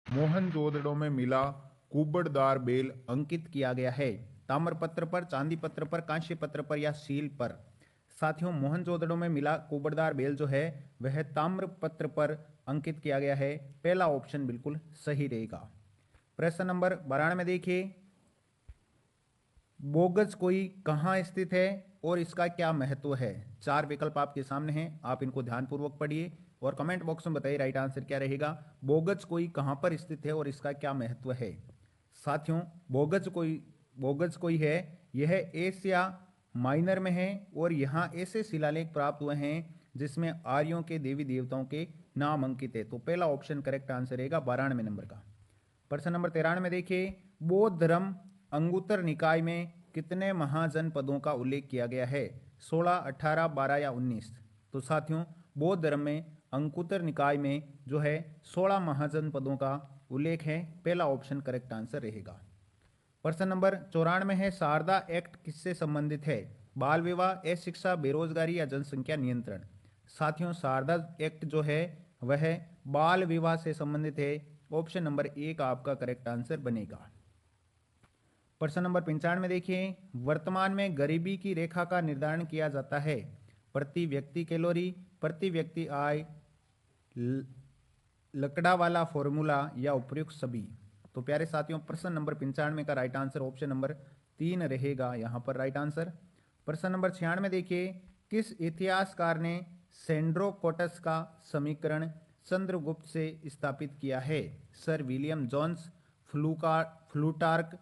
मोहनजोदड़ो में मिला कुबड़दार बेल अंकित किया गया है? ताम्रपत्र पर, चांदी पत्र पर, कांस्य पत्र पर या सील पर? साथियों, मोहनजोदड़ो में मिला कुबड़दार बेल जो है वह ताम्रपत्र पर अंकित किया गया है। पहला ऑप्शन बिल्कुल सही रहेगा। प्रश्न नंबर 12 में देखिए, बोगस कोई कहाँ स्थित है और इसका क्या महत्व है? चार विकल्प आपके सामने हैं, आप इनको ध्यानपूर्वक पढ़िए और कमेंट बॉक्स में बताइए राइट आंसर क्या रहेगा। बोगस कोई कहाँ पर स्थित है और इसका क्या महत्व है? साथियों, बोगस कोई है, यह एशिया माइनर में है और यहाँ ऐसे शिलालेख प्राप्त हुए हैं जिसमें आर्यों के देवी देवताओं के नाम अंकित है। तो पहला ऑप्शन करेक्ट आंसर रहेगा 92 नंबर का। प्रश्न नंबर 13 में देखिए, बौद्ध धर्म अंगुत्तर निकाय में कितने महाजनपदों का उल्लेख किया गया है? 16, 18, 12 या 19? तो साथियों, बौद्ध धर्म में अंगुत्तर निकाय में जो है 16 महाजनपदों का उल्लेख है। पहला ऑप्शन करेक्ट आंसर रहेगा। प्रश्न नंबर 94 है, शारदा एक्ट किससे संबंधित है? बाल विवाह, अशिक्षा, बेरोजगारी या जनसंख्या नियंत्रण? साथियों, शारदा एक्ट जो है वह बाल विवाह से संबंधित है। ऑप्शन नंबर एक आपका करेक्ट आंसर बनेगा। प्रश्न नंबर 95 में देखिए, वर्तमान में गरीबी की रेखा का निर्धारण किया जाता है? प्रति व्यक्ति कैलोरी, प्रति व्यक्ति आय, लकड़ा वाला फॉर्मूला या उपयुक्त सभी? तो प्यारे साथियों, प्रश्न नंबर 95 का राइट आंसर ऑप्शन नंबर 3 रहेगा यहां पर राइट आंसर। प्रश्न नंबर 96 में देखिए, किस इतिहासकार ने सेंड्रोकोटस का समीकरण चंद्रगुप्त से स्थापित किया है? सर विलियम जोन्स, फ्लूटार्क,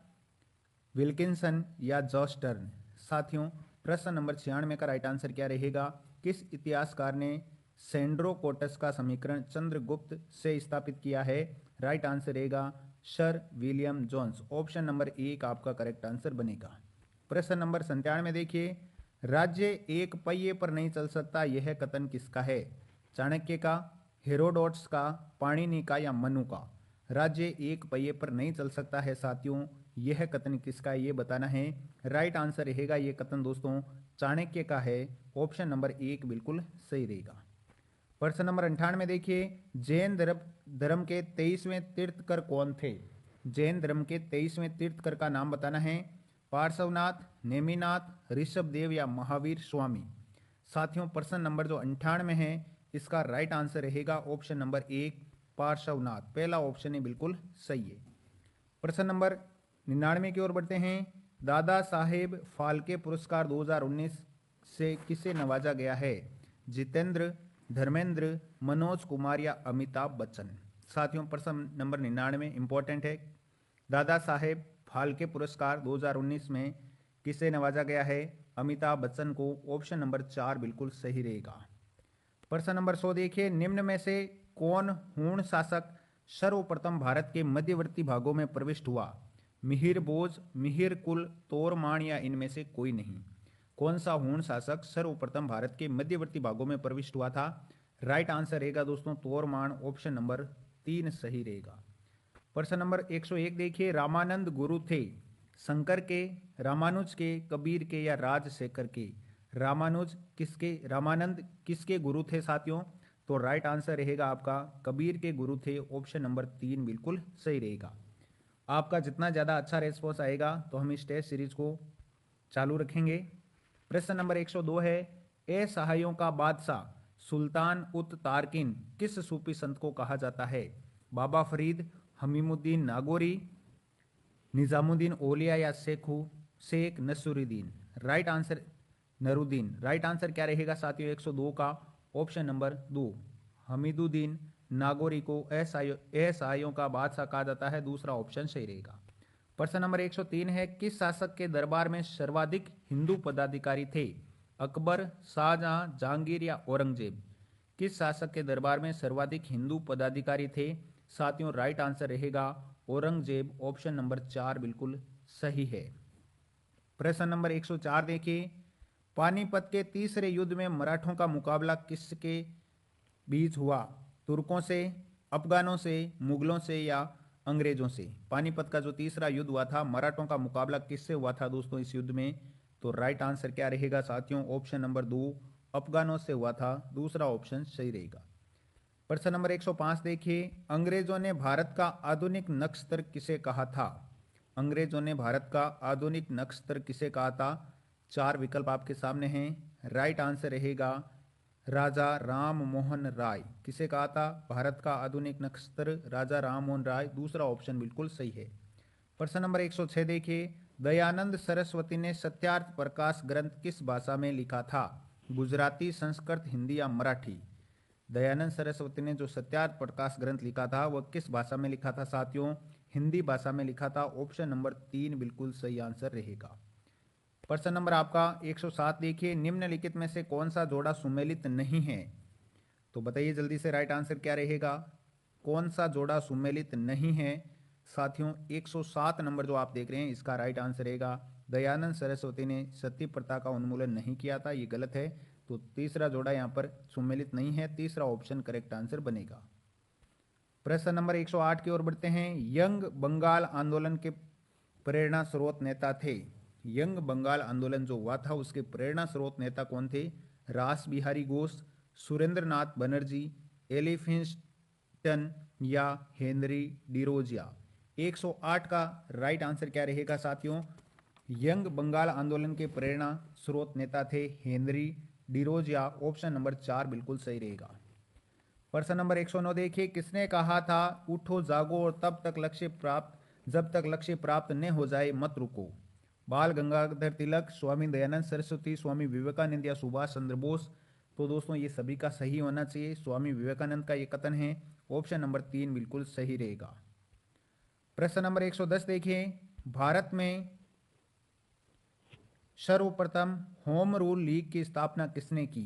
विल्किंसन या जॉस्टर्न? साथियों, प्रश्न नंबर 96 का राइट आंसर क्या रहेगा? किस इतिहासकार ने सेंड्रोकोटस का समीकरण चंद्रगुप्त से स्थापित किया है? राइट आंसर रहेगा sir William Jones. Option number एक आपका करेक्ट आंसर बनेगा। प्रश्न नंबर 97 में देखिए, राज्य एक पहिए पर नहीं चल सकता, यह कथन किसका है? चाणक्य का, हेरोडोट्स का, पाणिनि का या मनु का? राज्य एक पहिए पर नहीं चल सकता है साथियों, यह कथन किसका है ये बताना है। राइट आंसर रहेगा ये कथन दोस्तों चाणक्य का है। ऑप्शन नंबर एक बिल्कुल सही रहेगा। प्रश्न नंबर 98 में देखिए, जैन धर्म के 23वें तीर्थकर कौन थे? जैन धर्म के 23वें तीर्थकर का नाम बताना है। पार्श्वनाथ, नेमिनाथ, ऋषभदेव या महावीर स्वामी? साथियों, प्रश्न नंबर जो 98 है इसका राइट आंसर रहेगा ऑप्शन नंबर एक पार्श्वनाथ। पहला ऑप्शन ही बिल्कुल सही है। प्रश्न नंबर 99 की ओर बढ़ते हैं। दादा साहेब फाल्के पुरस्कार 2019 से किसे नवाजा गया है? जितेंद्र, धर्मेंद्र, मनोज कुमार या अमिताभ बच्चन? साथियों, प्रश्न नंबर 99 इंपॉर्टेंट है। दादा साहेब फाल्के पुरस्कार 2019 में किसे नवाजा गया है? अमिताभ बच्चन को। ऑप्शन नंबर 4 बिल्कुल सही रहेगा। प्रश्न नंबर 100 देखिए, निम्न में से कौन हूण शासक सर्वप्रथम भारत के मध्यवर्ती भागों में प्रविष्ट हुआ? मिहिर भोज, मिहिर कुल, तोरमान या इनमें से कोई नहीं? कौन सा हूण शासक सर्वप्रथम भारत के मध्यवर्ती भागों में प्रविष्ट हुआ था? राइट आंसर रहेगा दोस्तों तोरमान। ऑप्शन नंबर 3 सही रहेगा। प्रश्न नंबर 101 देखिए, रामानंद गुरु थे शंकर के, रामानुज के, कबीर के या राजशेखर के? रामानंद किसके गुरु थे साथियों? तो राइट आंसर रहेगा आपका कबीर के गुरु थे। ऑप्शन नंबर 3 बिल्कुल सही रहेगा। आपका जितना ज़्यादा अच्छा रेस्पॉन्स आएगा तो हम इस टेस्ट सीरीज को चालू रखेंगे। प्रश्न नंबर 102 है, ए सहायों का बादशाह सुल्तान उत तारकिन किस सूफी संत को कहा जाता है? बाबा फरीद, हमीमुद्दीन नागौरी, निजामुद्दीन औलिया या Sheikh Nasruddin? Right answer Naruddin. Right answer क्या रहेगा साथियों 102 का? ऑप्शन नंबर 2 हमीदुद्दीन नागौरी को असहायों का बादशाह कहा जाता है। दूसरा ऑप्शन सही रहेगा। प्रश्न नंबर 103 है, किस शासक के दरबार में सर्वाधिक हिंदू पदाधिकारी थे? अकबर, शाहजहां, जहांगीर या औरंगजेब? किस शासक के दरबार में सर्वाधिक हिंदू पदाधिकारी थे? साथियों, राइट आंसर रहेगा औरंगजेब। ऑप्शन नंबर 4 बिल्कुल सही है। प्रश्न नंबर 104 देखिए, पानीपत के तीसरे युद्ध में मराठों का मुकाबला किसके बीच हुआ? तुर्कों से, अफगानों से, मुगलों से या अंग्रेजों से? पानीपत का जो तीसरा युद्ध हुआ था, मराठों का मुकाबला किससे हुआ था दोस्तों इस युद्ध में? तो राइट आंसर क्या रहेगा साथियों? ऑप्शन नंबर 2 अफगानों से हुआ था। दूसरा ऑप्शन सही रहेगा। प्रश्न नंबर 105 देखिए, अंग्रेजों ने भारत का आधुनिक नक्शतर किसे कहा था? अंग्रेजों ने भारत का आधुनिक नक्शतर किसे कहा था? चार विकल्प आपके सामने हैं। राइट आंसर रहेगा राजा राम मोहन राय। किसे कहा था भारत का आधुनिक नक्शतर? राजा राम मोहन राय। दूसरा ऑप्शन बिल्कुल सही है। प्रश्न नंबर 106 देखिए, दयानंद सरस्वती ने सत्यार्थ प्रकाश ग्रंथ किस भाषा में लिखा था? गुजराती, संस्कृत, हिंदी या मराठी? दयानंद सरस्वती ने जो सत्यार्थ प्रकाश ग्रंथ लिखा था वह किस भाषा में लिखा था साथियों? हिंदी भाषा में लिखा था। ऑप्शन नंबर 3 बिल्कुल सही आंसर रहेगा। प्रश्न नंबर आपका 107 देखिए, निम्नलिखित में से कौन सा जोड़ा सुमेलित नहीं है? तो बताइए जल्दी से, राइट आंसर क्या रहेगा? कौन सा जोड़ा सुमेलित नहीं है साथियों? 107 नंबर जो आप देख रहे हैं इसका राइट आंसर रहेगा दयानंद सरस्वती ने सती प्रथा का उन्मूलन नहीं किया था, ये गलत है। तो तीसरा जोड़ा यहाँ पर सुमेलित नहीं है, तीसरा ऑप्शन करेक्ट आंसर बनेगा। प्रश्न नंबर 108 की ओर बढ़ते हैं। यंग बंगाल आंदोलन के प्रेरणा स्रोत नेता थे? यंग बंगाल आंदोलन जो हुआ था उसके प्रेरणा स्रोत नेता कौन थे? रास बिहारी घोष, सुरेंद्र नाथ बनर्जी, एलिफिंस्टन या हेनरी डिरोजिया? 108 का राइट आंसर क्या रहेगा साथियों? यंग बंगाल आंदोलन के प्रेरणा स्रोत नेता थे हेनरी डिरोजिया। ऑप्शन नंबर 4 बिल्कुल सही रहेगा। प्रश्न नंबर 109 देखिए, किसने कहा था उठो जागो और तब तक लक्ष्य प्राप्त जब तक लक्ष्य प्राप्त न हो जाए मत रुको? बाल गंगाधर तिलक, स्वामी दयानंद सरस्वती, स्वामी विवेकानंद या सुभाष चंद्र बोस? तो दोस्तों ये सभी का सही होना चाहिए, स्वामी विवेकानंद का ये कथन है। ऑप्शन नंबर 3 बिल्कुल सही रहेगा। प्रश्न नंबर 110 देखिए, भारत में सर्वप्रथम होम रूल लीग की स्थापना किसने की?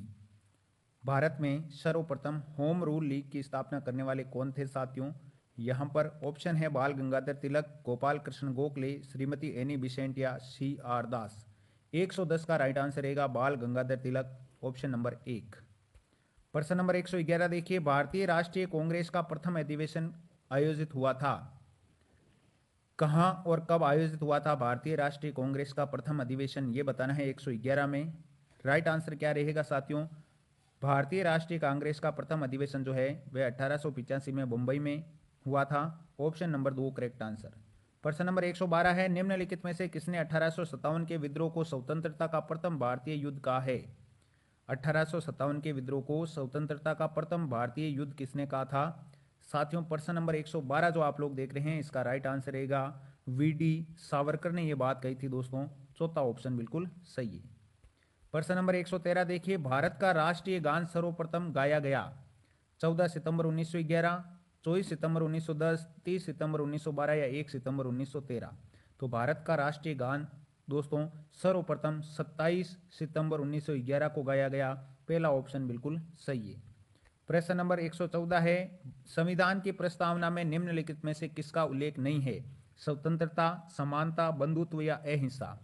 भारत में सर्वप्रथम होम रूल लीग की स्थापना करने वाले कौन थे साथियों? यहां पर ऑप्शन है बाल गंगाधर तिलक, गोपाल कृष्ण गोखले, श्रीमती एनी बिसेंट या सी आर दास? 110 का राइट आंसर रहेगा बाल गंगाधर तिलक। Option number 1। प्रश्न नंबर 111 देखिए, भारतीय राष्ट्रीय कांग्रेस का प्रथम अधिवेशन आयोजित हुआ था? कहां और कब आयोजित हुआ था भारतीय राष्ट्रीय कांग्रेस का प्रथम अधिवेशन, ये बताना है 111 में। राइट आंसर क्या रहेगा साथियों? भारतीय राष्ट्रीय कांग्रेस का प्रथम अधिवेशन जो है वह 1885 में मुंबई में हुआ था। Option number 2 correct answer. प्रश्न नंबर 112 है, निम्नलिखित में से किसने 1857 के विद्रोह को स्वतंत्रता का प्रथम भारतीय युद्ध कहा है? 1857 के विद्रोह को स्वतंत्रता का प्रथम भारतीय युद्ध किसने कहा था साथियों? प्रश्न नंबर 112 जो आप लोग देख रहे हैं इसका राइट आंसर रहेगा वीडी सावरकर ने यह बात कही थी दोस्तों। चौथा ऑप्शन बिल्कुल सही है। प्रश्न नंबर 113 देखिए, भारत का राष्ट्रीय गान सर्वप्रथम गाया गया? 14 सितंबर 1911, 24 सितंबर 1910, 30 सितंबर 1912 या 1 सितंबर 1913? तो भारत का राष्ट्रीय गान दोस्तों सर्वप्रथम 27 सितंबर 1911 को गाया गया। पहला ऑप्शन बिल्कुल सही है। प्रश्न नंबर 114 है, संविधान की प्रस्तावना में निम्नलिखित में से किसका उल्लेख नहीं है? स्वतंत्रता, समानता, बंधुत्व या अहिंसा?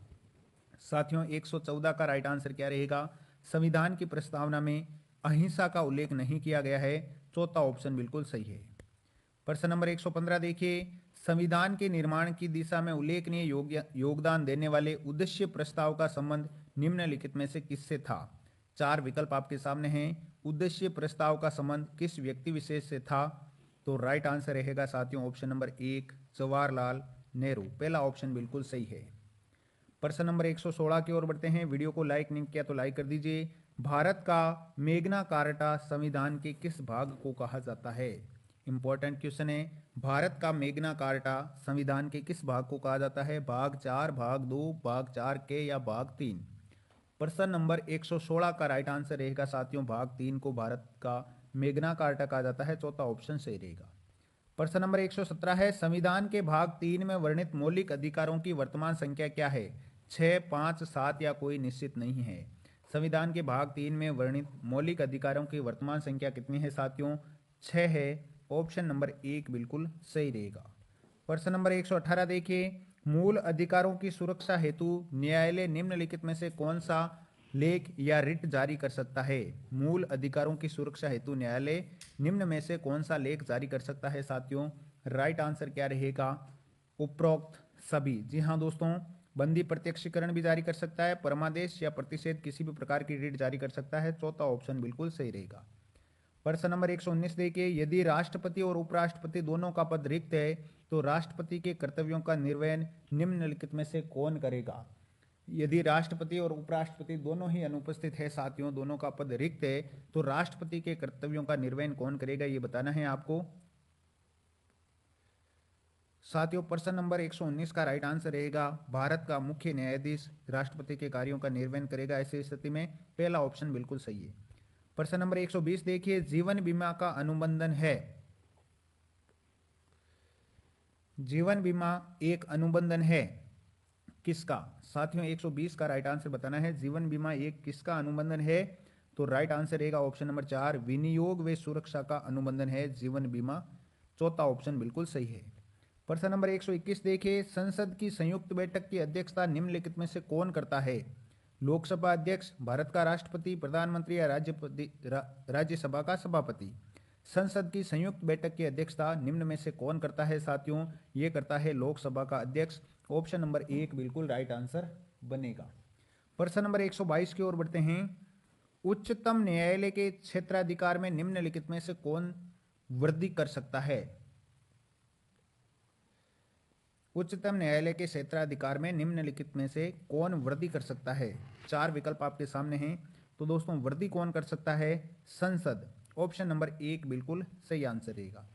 साथियों 114 का राइट आंसर क्या रहेगा? संविधान की प्रस्तावना में अहिंसा का उल्लेख नहीं किया गया है। चौथा ऑप्शन बिल्कुल सही है। प्रश्न नंबर 115 देखिए, संविधान के निर्माण की दिशा में उल्लेखनीय योगदान देने वाले उद्देश्य प्रस्ताव का संबंध निम्नलिखित में से किससे था? चार विकल्प आपके सामने हैं। उद्देश्य प्रस्ताव का संबंध किस व्यक्ति विशेष से था? तो राइट आंसर रहेगा साथियों ऑप्शन नंबर 1 जवाहरलाल नेहरू। पहला ऑप्शन बिल्कुल सही है। प्रश्न नंबर 116 की ओर बढ़ते हैं। वीडियो को लाइक नहीं किया तो लाइक कर दीजिए। भारत का मेग्ना कार्टा संविधान के किस भाग को कहा जाता है? इंपॉर्टेंट क्वेश्चन है। भारत का मेग्ना कार्टा संविधान के किस भाग को कहा जाता है? भाग 4, भाग 2, भाग 4 के या भाग 3? प्रश्न नंबर 116 का राइट आंसर रहेगा साथियों भाग 3 को भारत का मेग्ना कार्टा कहा जाता है। चौथा ऑप्शन सही रहेगा। प्रश्न नंबर 117 है, संविधान के भाग 3 में वर्णित मौलिक अधिकारों की वर्तमान संख्या क्या है? 6, 5, 7 या कोई निश्चित नहीं है? संविधान के भाग 3 में वर्णित मौलिक अधिकारों की वर्तमान संख्या कितनी है साथियों? 6 है। ऑप्शन नंबर 1 बिल्कुल सही रहेगा। प्रश्न नंबर 118 देखिए, मूल अधिकारों की सुरक्षा हेतु न्यायालय निम्नलिखित में से कौन सा लेख या रिट जारी कर सकता है? मूल अधिकारों की सुरक्षा हेतु न्यायालय निम्न में से कौन सा लेख जारी कर सकता है साथियों? राइट आंसर क्या रहेगा? उपरोक्त सभी। जी हाँ दोस्तों, बंदी प्रत्यक्षीकरण भी जारी कर सकता है, परमादेश या प्रतिषेध किसी भी प्रकार की रिट जारी कर सकता है। चौथा ऑप्शन बिल्कुल सही रहेगा। प्रश्न नंबर 119 देखिए, यदि राष्ट्रपति और उपराष्ट्रपति दोनों का पद रिक्त है तो राष्ट्रपति के कर्तव्यों का निर्वहन निम्नलिखित में से कौन करेगा। यदि राष्ट्रपति और उपराष्ट्रपति दोनों ही अनुपस्थित है साथियों, दोनों का पद रिक्त है, तो राष्ट्रपति के कर्तव्यों का निर्वहन कौन करेगा ये बताना है आपको। साथियों प्रश्न नंबर 119 का राइट आंसर रहेगा भारत का मुख्य न्यायाधीश राष्ट्रपति के कार्यों का निर्वहन करेगा। ऐसी स्थिति में पहला ऑप्शन बिल्कुल सही है। प्रश्न नंबर 120 देखिए, जीवन बीमा का अनुबंधन है। जीवन बीमा एक अनुबंधन है किसका। साथियों 120 का राइट आंसर बताना है, जीवन बीमा एक किसका अनुबंधन है। तो राइट आंसर रहेगा ऑप्शन नंबर 4, विनियोग व सुरक्षा का अनुबंधन है जीवन बीमा। चौथा ऑप्शन बिल्कुल सही है। प्रश्न नंबर 121 देखिए, संसद की संयुक्त बैठक की अध्यक्षता निम्नलिखित में से कौन करता है। लोकसभा अध्यक्ष, भारत का राष्ट्रपति, प्रधानमंत्री या राज्यसभा का सभापति। संसद की संयुक्त बैठक की अध्यक्षता निम्न में से कौन करता है साथियों, ये करता है लोकसभा का अध्यक्ष। ऑप्शन नंबर 1 बिल्कुल राइट आंसर बनेगा। प्रश्न नंबर 122 की ओर बढ़ते हैं, उच्चतम न्यायालय के क्षेत्राधिकार में निम्नलिखित में से कौन वृद्धि कर सकता है। उच्चतम न्यायालय के क्षेत्राधिकार में निम्नलिखित में से कौन वृद्धि कर सकता है। 4 विकल्प आपके सामने हैं। तो दोस्तों वृद्धि कौन कर सकता है, संसद। ऑप्शन नंबर 1 बिल्कुल सही आंसर रहेगा।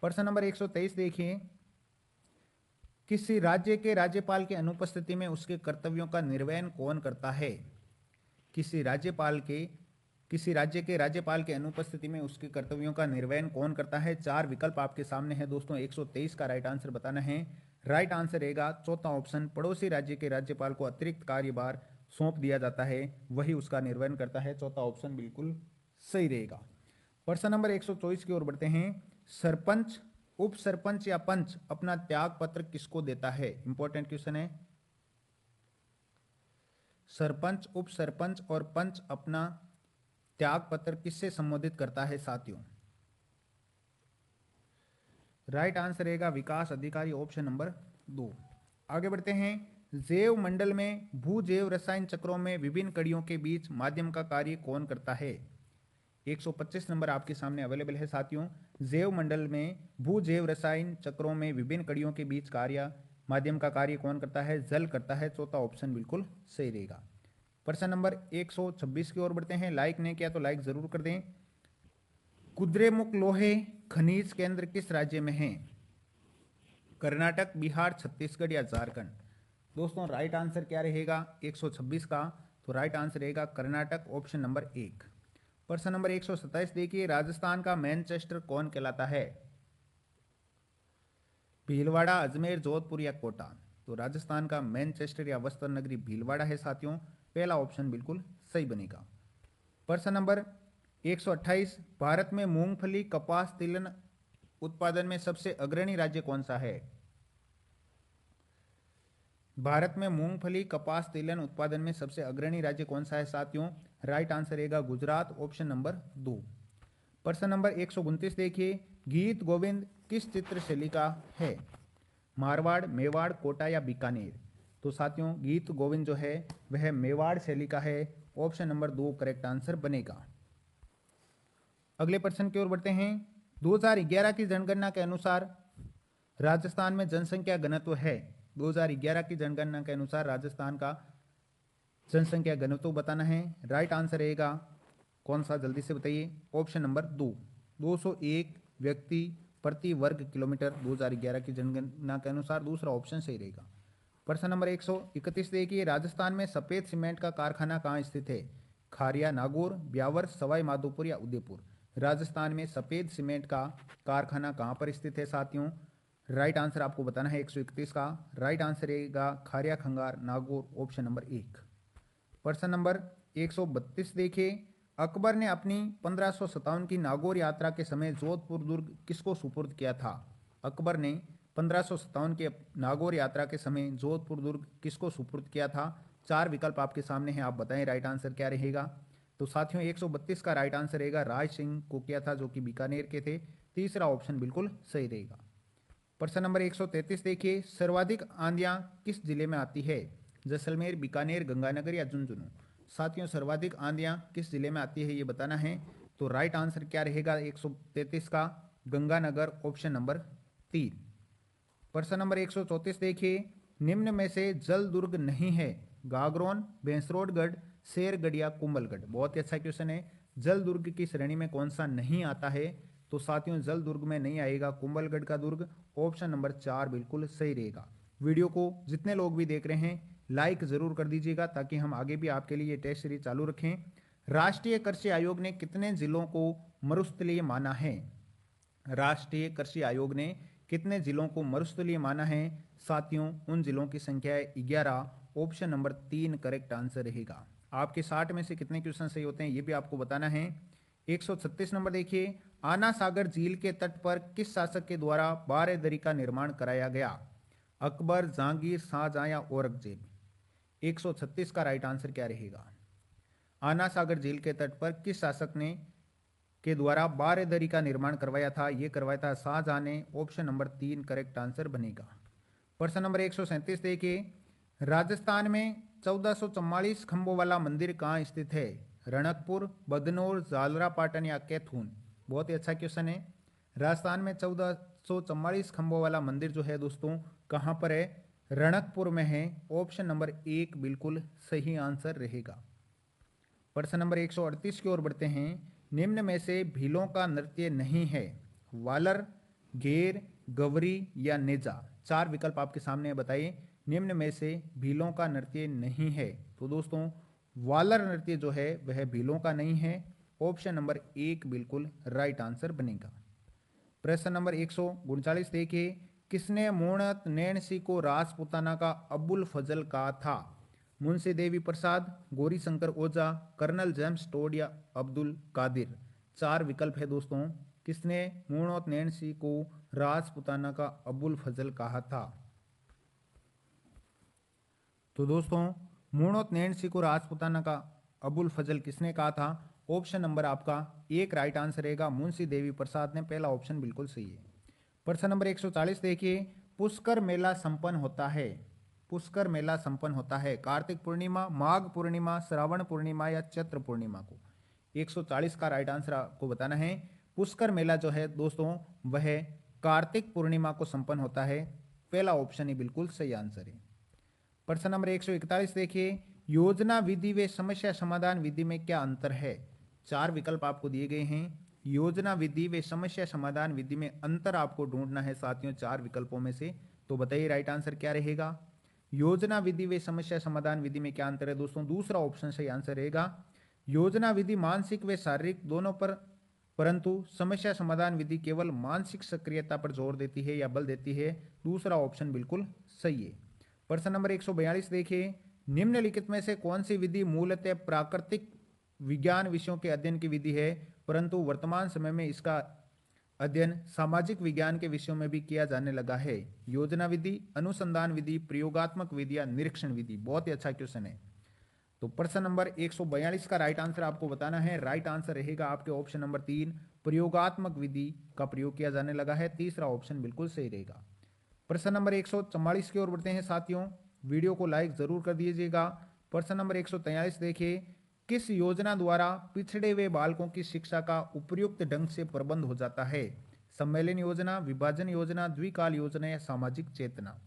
प्रश्न नंबर 123 देखिए, किसी राज्य के राज्यपाल की अनुपस्थिति में उसके कर्तव्यों का निर्वहन कौन करता है। किसी राज्य के राज्यपाल के अनुपस्थिति में उसके कर्तव्यों का निर्वहन कौन करता है। 4 विकल्प आपके सामने हैं दोस्तों, 123 का राइट आंसर बताना है। राइट आंसर रहेगा चौथा ऑप्शन, पड़ोसी राज्य के राज्यपाल को अतिरिक्त कार्यभार सौंप दिया जाता है, वही उसका निर्वहन करता है। चौथा ऑप्शन बिल्कुल सही रहेगा। प्रश्न नंबर 124 की ओर बढ़ते हैं, सरपंच, उप सरपंच या पंच अपना त्याग पत्र किसको देता है। इंपॉर्टेंट क्वेश्चन है। सरपंच, उप सरपंच और पंच अपना त्याग पत्र किससे संबोधित करता है साथियों। राइट आंसर रहेगा विकास अधिकारी, ऑप्शन नंबर 2। आगे बढ़ते हैं, जैव मंडल में भू जैव रसायन चक्रों में विभिन्न कड़ियों के बीच माध्यम का कार्य कौन करता है। 125 नंबर आपके सामने अवेलेबल है साथियों। जैव मंडल में भू जैव रसायन चक्रों में विभिन्न कड़ियों के बीच माध्यम का कार्य कौन करता है, जल करता है। चौथा ऑप्शन बिल्कुल सही रहेगा। प्रश्न नंबर 126 की ओर बढ़ते हैं। लाइक नहीं किया तो लाइक जरूर कर दें। कुद्रेमुख लोहे खनिज केंद्र किस राज्य में है। कर्नाटक, बिहार, छत्तीसगढ़ या झारखंड। दोस्तों राइट आंसर क्या रहेगा 126 का, तो राइट आंसर रहेगा कर्नाटक, ऑप्शन नंबर 1। प्रश्न नंबर 127 देखिए, राजस्थान का मैनचेस्टर कौन कहलाता है। भीलवाड़ा, अजमेर, जोधपुर या कोटा। तो राजस्थान का मैनचेस्टर या वस्त्र नगरी भीलवाड़ा है साथियों। पहला ऑप्शन बिल्कुल सही बनेगा। प्रश्न नंबर 128, भारत में मूंगफली, कपास, तिलहन उत्पादन में सबसे अग्रणी राज्य कौन सा है। भारत में मूंगफली, कपास, तिलहन उत्पादन में सबसे अग्रणी राज्य कौन सा है साथियों। राइट आंसर रहेगा गुजरात, ऑप्शन नंबर 2। प्रश्न नंबर 129 देखिए, गीत गोविंद किस चित्र शैली का है। मारवाड़, मेवाड़, कोटा या बीकानेर। तो साथियों गीत गोविंद जो है वह मेवाड़ शैली का है। ऑप्शन नंबर 2 करेक्ट आंसर बनेगा। अगले प्रश्न की ओर बढ़ते हैं। 2011 की जनगणना के अनुसार राजस्थान में जनसंख्या घनत्व है। 2011 की जनगणना के अनुसार राजस्थान का जनसंख्या घनत्व बताना है। राइट आंसर रहेगा कौन सा, जल्दी से बताइए। ऑप्शन नंबर 2, 201 व्यक्ति प्रति वर्ग किलोमीटर 2011 की जनगणना के अनुसार। दूसरा ऑप्शन सही रहेगा। प्रश्न नंबर 131 देखिए, राजस्थान में सफेद सीमेंट का कारखाना कहाँ स्थित है। खारिया, नागौर, ब्यावर, सवाई माधोपुर या उदयपुर। राजस्थान में सफेद सीमेंट का कारखाना कहाँ पर स्थित है साथियों। राइट आंसर आपको बताना है 131 का। राइट आंसर रहेगा खारिया, खंगार, नागौर, ऑप्शन नंबर 1। प्रश्न नंबर 132 देखिए, अकबर ने अपनी 1557 की नागौर यात्रा के समय जोधपुर दुर्ग किसको सुपुर्द किया था। अकबर ने 1557 के नागौर यात्रा के समय जोधपुर दुर्ग किसको सुपुर्द किया था। 4 विकल्प आपके सामने हैं, आप बताएं राइट आंसर क्या रहेगा। तो साथियों 132 का राइट आंसर रहेगा राज सिंह को किया था, जो कि बीकानेर के थे। तीसरा ऑप्शन बिल्कुल सही रहेगा। प्रश्न नंबर 133 देखिए, सर्वाधिक आंधियां किस जिले में आती है। जैसलमेर, बीकानेर, गंगानगर या झुंझुनू। साथियों सर्वाधिक आंधियां किस जिले में आती है ये बताना है। तो राइट आंसर क्या रहेगा 133 का? Ganganagar, option number 3। प्रश्न नंबर 134 देखिए, निम्न में से जल दुर्ग नहीं है? गागरोन, भैंसरोडगढ़, शेरगढ़ या कुंभलगढ़। बहुत ही अच्छा क्वेश्चन है। जल दुर्ग की श्रेणी में कौन सा नहीं आता है? तो साथियों जल दुर्ग में नहीं आएगा कुंभलगढ़ का दुर्ग, ऑप्शन नंबर 4 बिल्कुल सही रहेगा। वीडियो को जितने लोग भी देख रहे हैं लाइक जरूर कर दीजिएगा ताकि हम आगे भी आपके लिए टेस्ट सीरीज चालू रखें। राष्ट्रीय कृषि आयोग ने कितने जिलों को मरुस्थलीय माना है? राष्ट्रीय कृषि आयोग ने कितने जिलों को मरुस्थलीय माना है? साथियों उन जिलों की संख्या है 11, ऑप्शन नंबर 3 करेक्ट आंसर रहेगा। आपके 60 में से कितने क्वेश्चन सही होते हैं ये भी आपको बताना है। 136 नंबर देखिए, आना सागर झील के तट पर किस शासक के द्वारा बारहदरी का निर्माण कराया गया? अकबर, जहांगीर, शाहजहां या औरंगजेब। 136 का राइट आंसर क्या रहेगा? आना सागर झील के तट पर किस शासक ने के द्वारा बारहदरी का निर्माण करवाया था? ये करवाया था शाहजहां ने, ऑप्शन नंबर 3 करेक्ट आंसर बनेगा। प्रश्न नंबर 137 देखिए, राजस्थान में 1444 खंभों वाला मंदिर कहाँ स्थित है? रणकपुर, बदनौर, झालरापाटन या कैथून। बहुत ही अच्छा क्वेश्चन है। राजस्थान में 1444 खंभों वाला मंदिर जो है दोस्तों कहाँ पर है? रणकपुर में है, ऑप्शन नंबर 1 बिल्कुल सही आंसर रहेगा। प्रश्न नंबर 138 की ओर बढ़ते हैं। निम्न में से भीलों का नृत्य नहीं है? वालर, घेर, गवरी या नेजा। 4 विकल्प आपके सामने बताइए। निम्न में से भीलों का नृत्य नहीं है? तो दोस्तों वालर नृत्य जो है वह भीलों का नहीं है, ऑप्शन नंबर 1 बिल्कुल राइट आंसर बनेगा। प्रश्न नंबर 139 देखिए, किसने मूर्णत नैणसी को राजपुताना का अबुल फजल कहा था? मुंशी देवी प्रसाद, गौरी शंकर ओझा, कर्नल जेम्स टोड या अब्दुल कादिर। 4 विकल्प है दोस्तों। किसने मूर्णत नैणसी को राजपुताना का अबुल फजल कहा था? तो दोस्तों मूर्णत नैणसी को राजपुताना का अबुल फजल किसने कहा था? ऑप्शन नंबर आपका 1 राइट आंसर रहेगा, मुंशी देवी प्रसाद ने। पहला ऑप्शन बिल्कुल सही है। प्रश्न नंबर 140 देखिए, पुष्कर मेला संपन्न होता है? पुष्कर मेला संपन्न होता है कार्तिक पूर्णिमा, माघ पूर्णिमा, श्रावण पूर्णिमा या चैत्र पूर्णिमा को। 140 का राइट आंसर आपको बताना है। पुष्कर मेला जो है दोस्तों वह कार्तिक पूर्णिमा को संपन्न होता है। पहला ऑप्शन ही बिल्कुल सही आंसर है। प्रश्न नंबर 141 देखिए, योजना विधि व समस्या समाधान विधि में क्या अंतर है? 4 विकल्प आपको दिए गए हैं। योजना विधि व समस्या समाधान विधि में अंतर आपको ढूंढना है साथियों 4 विकल्पों में से। तो बताइए राइट आंसर क्या रहेगा? योजना विधि व समस्या समाधान विधि में क्या अंतर है दोस्तों? दूसरा ऑप्शन सही आंसर रहेगा। योजना विधि मानसिक व शारीरिक दोनों पर, परंतु समस्या समाधान विधि केवल मानसिक सक्रियता पर जोर देती है या बल देती है। दूसरा ऑप्शन बिल्कुल सही है। प्रश्न नंबर 142 देखिए, निम्नलिखित में से कौन सी विधि मूलतः प्राकृतिक विज्ञान विषयों के अध्ययन की विधि है, परंतु वर्तमान समय में इसका अध्ययन सामाजिक विज्ञान के विषयों में भी किया जाने लगा है? योजना विधि, अनुसंधान विधि, प्रयोगात्मक विधि या निरीक्षण विधि। बहुत ही अच्छा क्वेश्चन है। तो प्रश्न नंबर 142 का राइट आंसर आपको बताना है। राइट आंसर रहेगा आपके ऑप्शन नंबर 3, प्रयोगात्मक विधि का प्रयोग किया जाने लगा है। तीसरा ऑप्शन बिल्कुल सही रहेगा। प्रश्न नंबर 144 की ओर बढ़ते हैं साथियों। वीडियो को लाइक जरूर कर दीजिएगा। प्रश्न नंबर 143 देखिए, किस योजना द्वारा पिछड़े हुए बालकों की शिक्षा का उपयुक्त ढंग से प्रबंध हो जाता है? सम्मेलन योजना, विभाजन योजना, द्विकाल योजना या सामाजिक चेतना।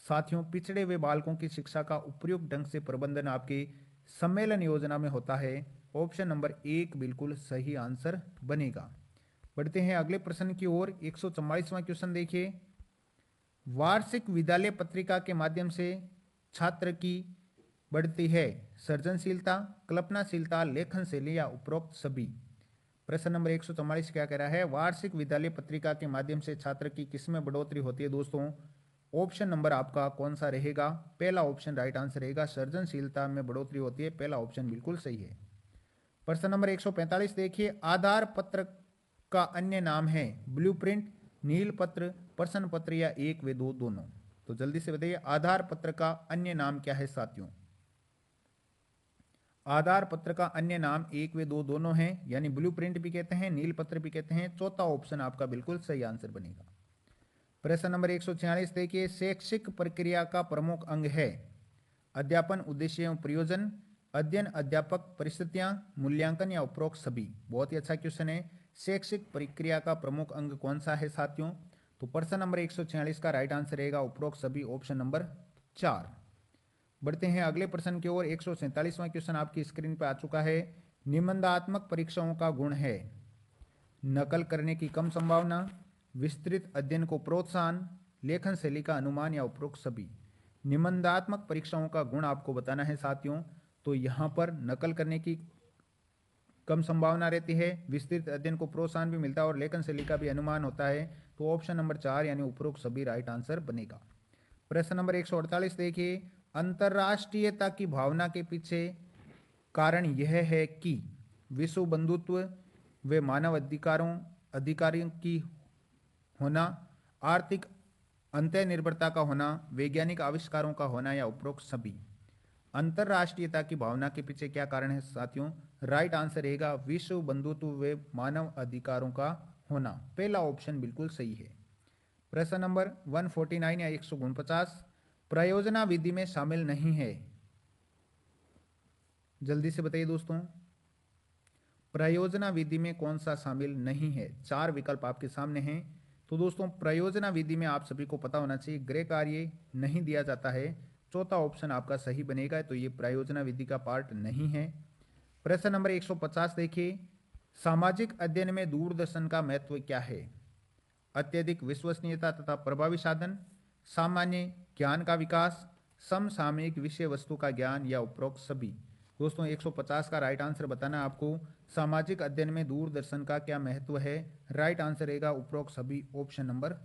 साथियों पिछड़े हुए बालकों की शिक्षा का उपयुक्त ढंग से प्रबंधन आपके सम्मेलन योजना में होता है। ऑप्शन नंबर 1 बिल्कुल सही आंसर बनेगा। बढ़ते हैं अगले प्रश्न की ओर। 144वां क्वेश्चन देखिए, वार्षिक विद्यालय पत्रिका के माध्यम से छात्र की बढ़ती है सृजनशीलता, कल्पनाशीलता, लेखन शैली या उपरोक्त सभी। प्रश्न नंबर 144 क्या कह रहा है? वार्षिक विद्यालय पत्रिका के माध्यम से छात्र की किसमें बढ़ोतरी होती है दोस्तों? ऑप्शन नंबर आपका कौन सा रहेगा? पहला ऑप्शन राइट आंसर रहेगा, सृजनशीलता में बढ़ोतरी होती है। पहला ऑप्शन बिल्कुल सही है। प्रश्न नंबर 145 देखिए, आधार पत्र का अन्य नाम है? ब्लूप्रिंट, नील पत्र, प्रश्न पत्र या 1 व 2 दोनों। तो जल्दी से बताइए आधार पत्र का अन्य नाम क्या है साथियों? आधार पत्र का अन्य नाम 1 व 2 दोनों हैं, यानी ब्लूप्रिंट भी कहते हैं, नील पत्र भी कहते हैं। चौथा ऑप्शन आपका बिल्कुल सही आंसर बनेगा। प्रश्न नंबर 146 देखिए, शैक्षिक प्रक्रिया का प्रमुख अंग है? अध्यापन, उद्देश्य एवं प्रयोजन, अध्ययन, अध्यापक, परिस्थितियां, मूल्यांकन या उपरोक्त सभी। बहुत ही अच्छा क्वेश्चन है। शैक्षिक प्रक्रिया का प्रमुख अंग कौन सा है साथियों? तो प्रश्न नंबर 146 का राइट आंसर रहेगा उपरोक्त सभी, ऑप्शन नंबर 4। बढ़ते हैं अगले प्रश्न की ओर। 147वां क्वेश्चन आपकी स्क्रीन पर आ चुका है। निबंधात्मक परीक्षाओं का गुण है नकल करने की कम संभावना, विस्तृत अध्ययन को प्रोत्साहन, लेखन शैली का अनुमान या उपरोक्त सभी। निबंधात्मक परीक्षाओं का गुण आपको बताना है साथियों। तो यहां पर नकल करने की कम संभावना रहती है, विस्तृत अध्ययन को प्रोत्साहन भी मिलता है और लेखन शैली का भी अनुमान होता है। तो ऑप्शन नंबर 4 यानी उपरोक्त सभी राइट आंसर बनेगा। प्रश्न नंबर 148 देखिए। अंतर्राष्ट्रीयता की भावना के पीछे कारण यह है कि विश्व बंधुत्व व मानव अधिकारियों की होना, आर्थिक अंतर्निर्भरता का होना, वैज्ञानिक आविष्कारों का होना या उपरोक्त सभी। अंतर्राष्ट्रीयता की भावना के पीछे क्या कारण है साथियों? राइट आंसर रहेगा विश्व बंधुत्व व मानव अधिकारों का होना। पहला ऑप्शन बिल्कुल सही है। प्रश्न नंबर 149 या 149 प्रयोजना विधि में शामिल नहीं है। जल्दी से बताइए दोस्तों, प्रयोजना विधि में कौन सा शामिल नहीं है? 4 विकल्प आपके सामने हैं। तो दोस्तों प्रयोजना विधि में आप सभी को पता होना चाहिए गृह कार्य नहीं दिया जाता है। चौथा ऑप्शन आपका सही बनेगा। तो ये प्रयोजना विधि का पार्ट नहीं है। प्रश्न नंबर 150 देखिए। सामाजिक अध्ययन में दूरदर्शन का महत्व क्या है? अत्यधिक विश्वसनीयता तथा प्रभावी साधन, सामान्य ज्ञान का विकास, समसामयिक विषय वस्तु का ज्ञान या उपरोक्त सभी। दोस्तों 150 का राइट आंसर बताना है आपको। सामाजिक अध्ययन में दूरदर्शन का क्या महत्व है? राइट आंसर रहेगा उपरोक्त सभी, ऑप्शन नंबर